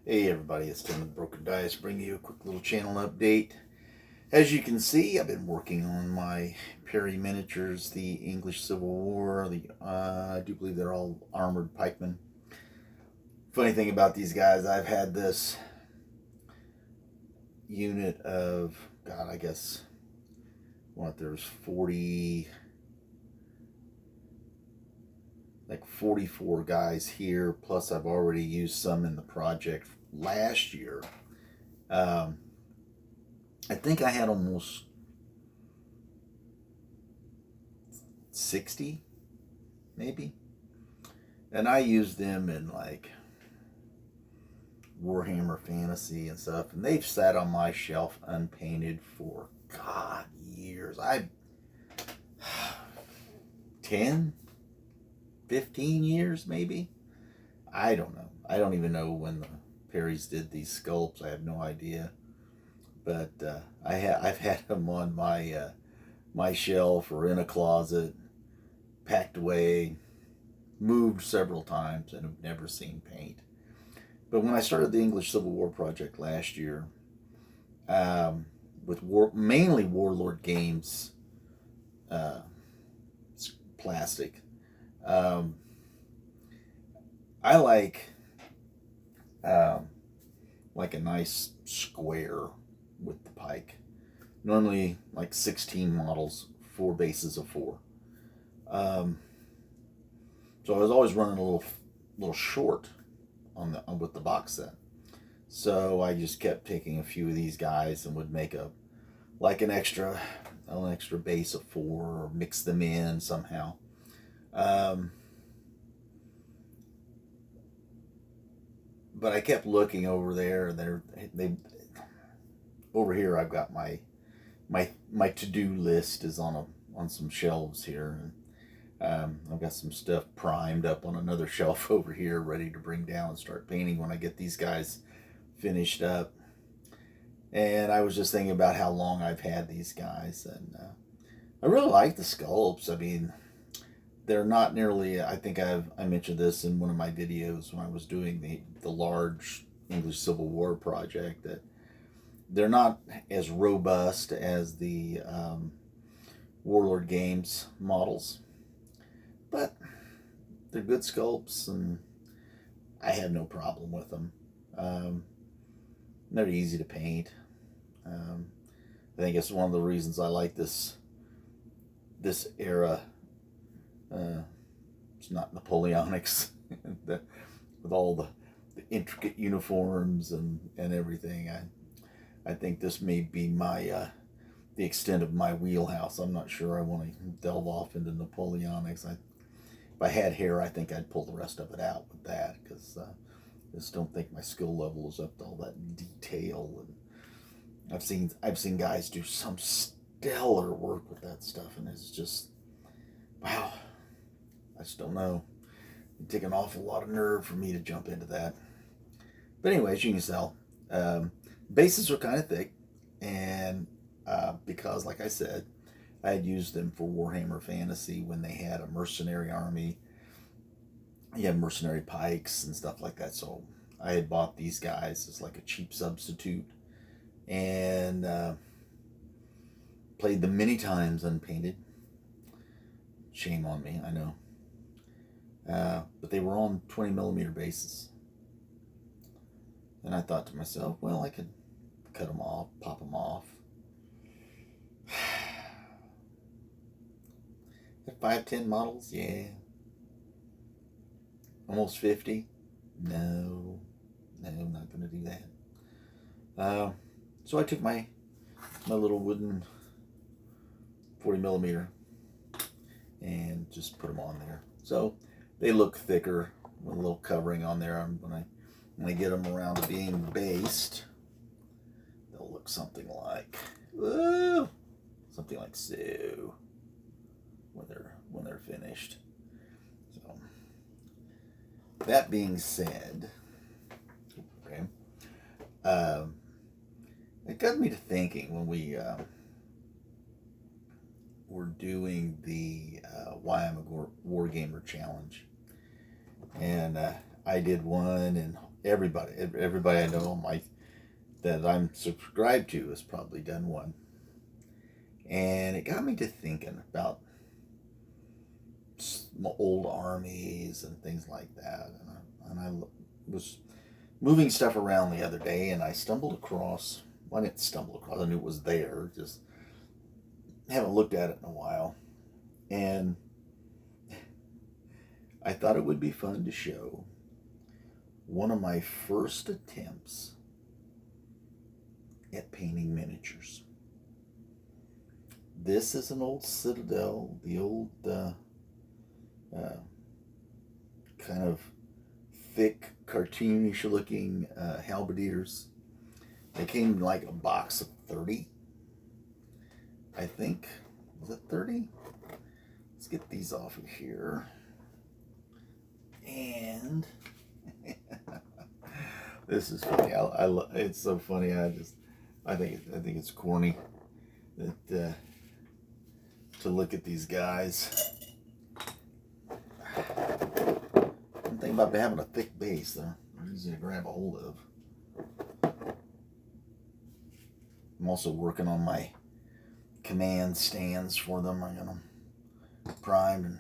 Hey everybody, it's Tim with Broken Dice, bringing you a quick little channel update. As you can see, I've been working on my Perry miniatures, the English Civil War. I do believe they're all armored pikemen. Funny thing about these guys, I've had this unit of, God, I guess, there's 44 guys here, plus I've already used some in the project last year. I think I had almost 60, maybe. And I used them in like Warhammer Fantasy and stuff. And they've sat on my shelf unpainted for, God, years. 10, 15 years maybe. I don't know. I don't even know when the Perrys did these sculpts. I have no idea. But I've had them on my shelf or in a closet, packed away, moved several times, and have never seen paint. But when I started the English Civil War project last year, with mainly Warlord Games plastic, I like a nice square with the pike. Normally like 16 models, 4 bases of 4. So I was always running a little short with the box set. So I just kept taking a few of these guys and would make an extra base of 4 or mix them in somehow. But I kept looking over there, and over here I've got my to-do list is on some shelves here, and I've got some stuff primed up on another shelf over here, ready to bring down and start painting when I get these guys finished up. And I was just thinking about how long I've had these guys, and I really like the sculpts. I mean, they're not nearly, I think I mentioned this in one of my videos when I was doing the large English Civil War project, that they're not as robust as the Warlord Games models, but they're good sculpts, and I have no problem with them. They're easy to paint. I think it's one of the reasons I like this era. It's not Napoleonics with all the intricate uniforms and everything. I think this may be the extent of my wheelhouse. I'm not sure I want to delve off into Napoleonics. If I had hair, I think I'd pull the rest of it out with that, because I just don't think my skill level is up to all that detail. And I've seen guys do some stellar work with that stuff, and it's just, wow. I just don't know. It'd take an awful lot of nerve for me to jump into that. But anyway, as you can tell, bases are kind of thick, and because, like I said, I had used them for Warhammer Fantasy when they had a mercenary army. You had mercenary pikes and stuff like that, so I had bought these guys as like a cheap substitute, and played them many times unpainted. Shame on me, I know. But they were on 20 millimeter bases. And I thought to myself, well, I could cut them off, pop them off. At 510 models, yeah. Almost 50? No, I'm not going to do that. So I took my little wooden 40 millimeter and just put them on there. So they look thicker with a little covering on there. When I get them around to being based, they'll look something like so when they're finished. So that being said, okay, it got me to thinking when we were doing the Why I'm a Wargamer challenge. And I did one, and everybody I know that I'm subscribed to has probably done one. And it got me to thinking about my old armies and things like that. And I was moving stuff around the other day, and I stumbled across. Well, I didn't stumble across. I knew it was there. Just haven't looked at it in a while, and I thought it would be fun to show one of my first attempts at painting miniatures. This is an old Citadel, the old kind of thick, cartoonish looking halberdiers. They came in like a box of 30, I think. Was it 30? Let's get these off of here. And this is funny. It's so funny. I think it's corny that to look at these guys. One thing about having a thick base, they're easy to grab a hold of. I'm also working on my command stands for them. I got them primed and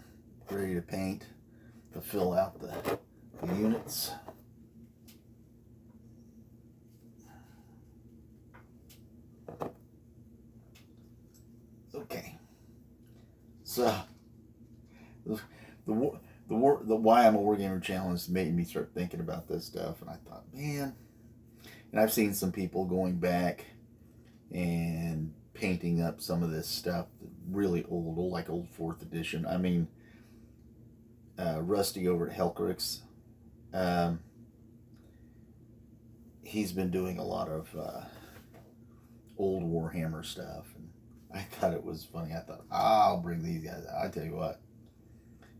ready to paint to fill out the units. Okay, so the why I'm a Wargamer challenge made me start thinking about this stuff, and I thought, man, and I've seen some people going back and painting up some of this stuff, really old like old 4th edition. I mean, Rusty over at Helcrix, he's been doing a lot of old Warhammer stuff, and I thought it was funny. I thought, I'll bring these guys out. I tell you what,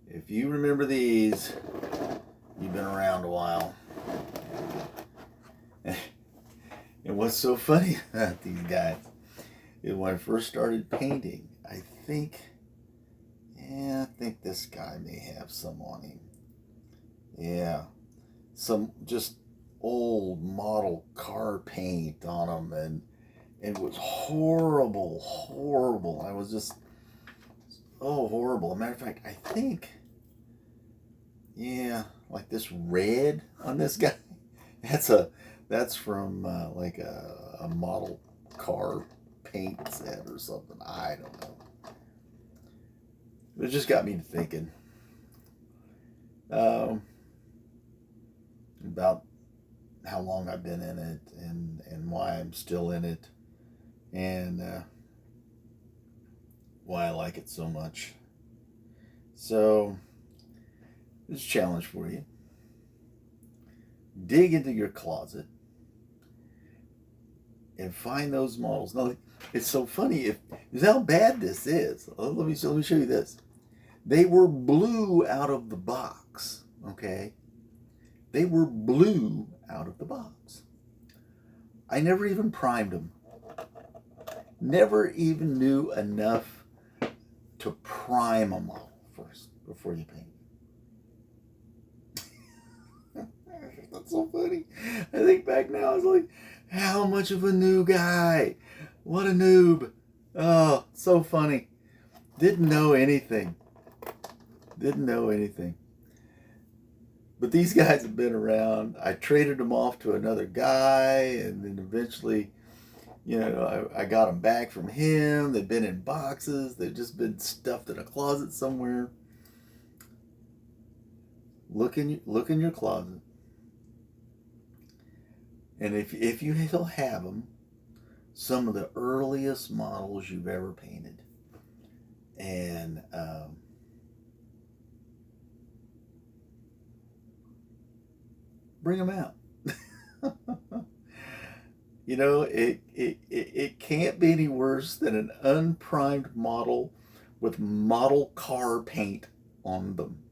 if you remember these, you've been around a while. And what's so funny about these guys is when I first started painting, I think this guy may have some on him. Yeah, some just old model car paint on him, and it was horrible. I was just, horrible. As a matter of fact, I think, like this red on this guy, that's from like a model car paint set or something. I don't know. It just got me to thinking about how long I've been in it, and why I'm still in it, and why I like it so much. So, this challenge for you. Dig into your closet and find those models. Now, it's so funny. Is how bad this is. Let me show you this. They were blue out of the box. Okay, they were blue out of the box. I never even primed them. Never even knew enough to prime a model first before you paint. That's so funny. I think back now, I was like, how much of a new guy? What a noob. Oh, so funny. Didn't know anything. But these guys have been around. I traded them off to another guy, and then eventually, I got them back from him. They've been in boxes. They've just been stuffed in a closet somewhere. Look in your closet. And if you still have them, some of the earliest models you've ever painted, and bring them out. It can't be any worse than an unprimed model with model car paint on them.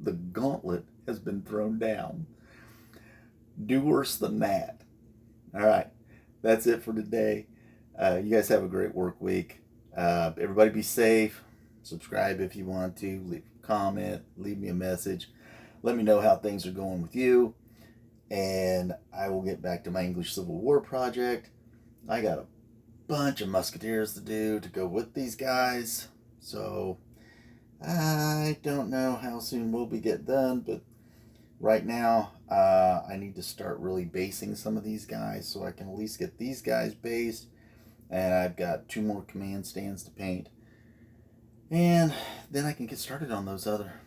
The gauntlet has been thrown down. Do worse than that. All right, that's it for today. You guys have a great work week. Everybody be safe. Subscribe if you want to. Leave a comment. Leave me a message. Let me know how things are going with you. and I will get back to my English Civil War project. I got a bunch of musketeers to do to go with these guys, so I don't know how soon we'll be get done, but right now I need to start really basing some of these guys so I can at least get these guys based, and I've got 2 more command stands to paint, and then I can get started on those other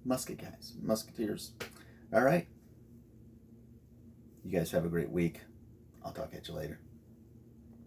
musketeers. All right, you guys have a great week. I'll talk at you later.